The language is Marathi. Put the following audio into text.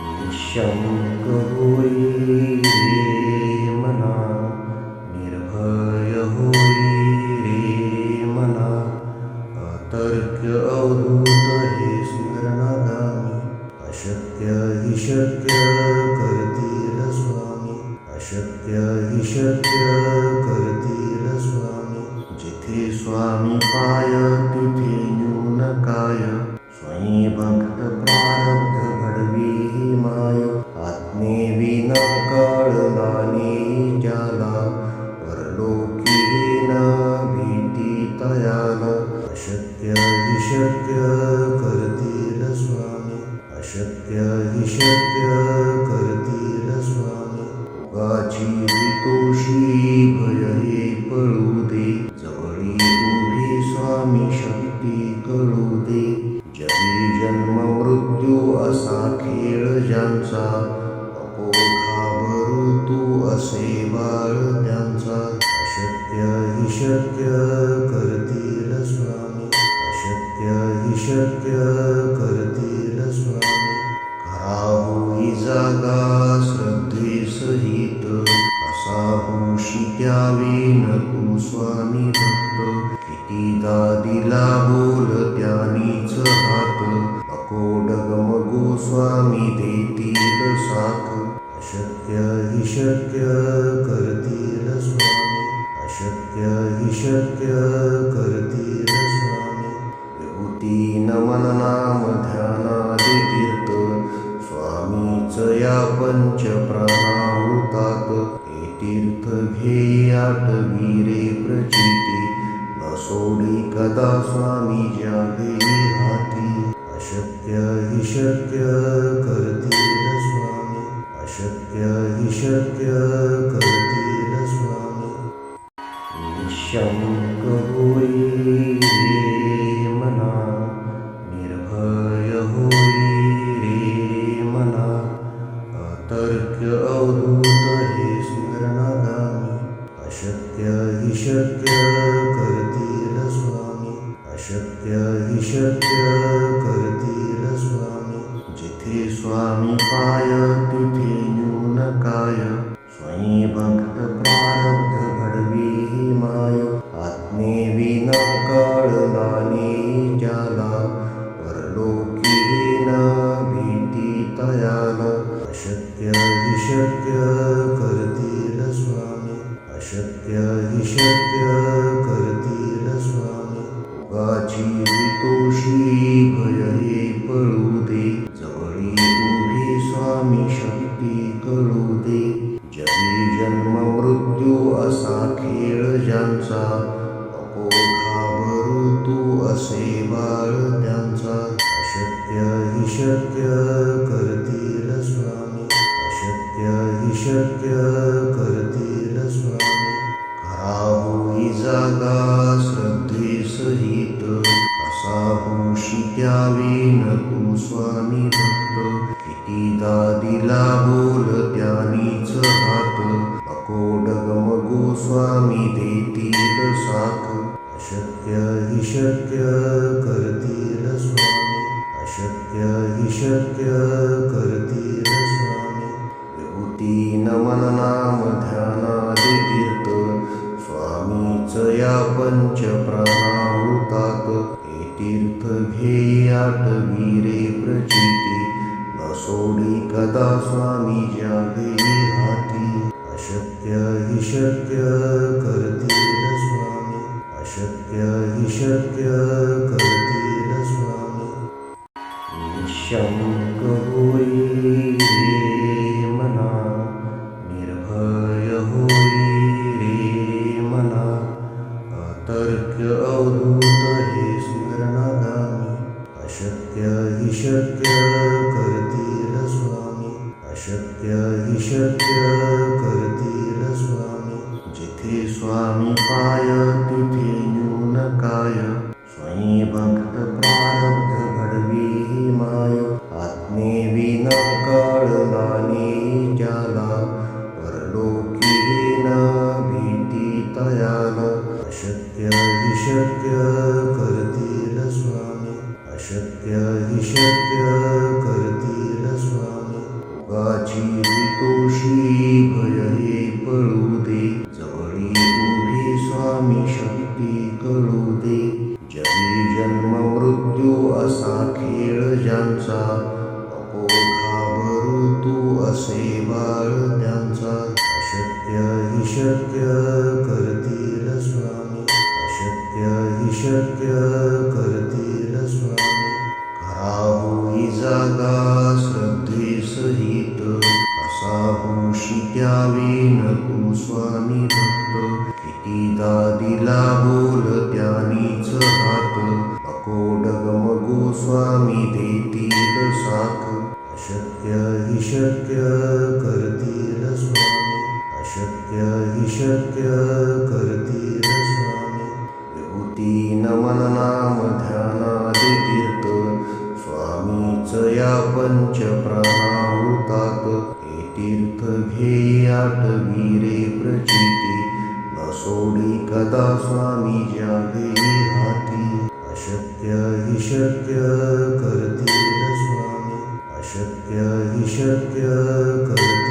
निःशंक होई रे मना, निर्भय होई रे मना, अतर्क्य अवधूत हे स्मरणागामी, अशक्य हि शक्य करतील स्वामी, अशक्य हि शक्य करतील स्वामी. जिथे स्वामी पाय तिथे न्यून काय, स्वयं भक्त प्रारब्ध घडवी ही माय. आज्ञेविना कळला नाही ज्याला, परलोकी न भीती तयाला. अशक्य हि शक्य करतील स्वामी, अशक्य हि शक्य करतील स्वामी. उगाची तोषी भय हे पळू दे, जवळी उभी स्वामी शक्ती कळू दे. जगी जन्म मृत्यू असा खेळ ज्यांचा, नको घाबरू तू असे बाळ त्यांचा. अशक्य हि शक्य करतील स्वामी, अशक्य हि शक्य करतील स्वामी. खरा होई जागा श्रद्धे सहित, असा होशी द्यावी न तू स्वामी भक्त. कितीदा दिला बोल त्यानीच हात, नको डगमगू स्वामी देतील साथ. अशक्य हि शक्य करतील स्वामी, अशक्य हि शक्य करतील स्वामी. विभूती नमन नाम ध्यानादि तीर्थ, स्वामीच या पंच प्राणामृतात. हे तीर्थ घेई आठवी रे प्रचिती, न सोडी कदा स्वामी ज्या घेई हाती. अशक्य हि शक्य करतील स्वामी, अशक्य हि शक्य करतील स्वामी. निःशंक होई रे मना, निर्भय होई रे मना, अतर्क्य अवधूत हे स्मरणागामी. अशक्य हि शक्य करतील स्वामी, अशक्य हि शक्य करतील स्वामी. जिथे स्वामी पाय तिथे न्यून काय, स्वयं भक्त प्रारब्ध घडवी ही माय. आज्ञेविना कळला नाही ज्याला, परलोकी न भीती तयाला. अशक्य हि शक्य करतील स्वामी, अशक्य हि शक्य करतील स्वामी. उगाची तोषी भय हे पळू दे, जवळी उभी स्वामी शक्ती कळू दे. जगी जन्म मृत्यू असा खेळ ज्यांचा, नको घाबरू तू असे बाळ त्यांचा. अशक्य हि शक्य करतील स्वामी, अशक्य हि शक्य करतील स्वामी. खरा होई जागा श्रद्धे सहित, असा होशी द्यावी न तू स्वामी भक्त. कितीदा दिला बोल त्यानीच हात, नको डगमगू स्वामी देतील साथ. अशक्य हि शक्य करतील स्वामी, अशक्य हि शक्य करतील स्वामी. विभूती नमन नाम ध्यानादि तीर्थ, स्वामीच या पंच प्राणामृतात. हे तीर्थ घेई आठवी रे प्रचिती, न सोडी कदा स्वामी ज्या घेई हाती. अशक्य हि शक्य करतील स्वामी, अशक्य हि शक्य करतील स्वामी. निःशंक होई रे मना, निर्भय होई रे मना, अतर्क्य अवधूत हे स्मरणागामी. अशक्य हि शक्य करतील स्वामी, अशक्य हि शक्य करतील स्वामी. जिथे स्वामी पाय तिथे न्यून काय, स्वयं भक्त प्रारब्ध घडवी ही माय. आज्ञेविना कळला नाही ज्याला, परलोकी न भीती तयाला. अशक्य हि शक्य करतील स्वामी, अशक्य हि शक्य करतील स्वामी. स्वामी उगाची हितोषी भय हे पळू दे जवळी उभी स्वामी शक्ती कळू दे जगी जन्म मृत्यू असा खेळ ज्यांचा नको घाबरू तू असे बाळ त्यांचा अशक्य हि शक्य करतील स्वामी अशक्य हि शक्य करतील स्वामी खरा होई जागा श्रद्धे सहित कसा होशी द्यावीन तू स्वामी भक्त कितीदा दिला बोल त्यानीच हात नको डगमगू स्वामी देतील साथ अशक्य हि शक्य करतील स्वामी अशक्य हि शक्य करतील स्वामी विभूती नमन नाम ध्यानादि तीर्थ स्वामीच या पंच प्राणाहुतात हे तीर्थ घे आठवी रे प्रचिती न सोडी कदा स्वामी जागे हाती अशक्य हि शक्य करतील स्वामी अशक्य हि शक्य करतील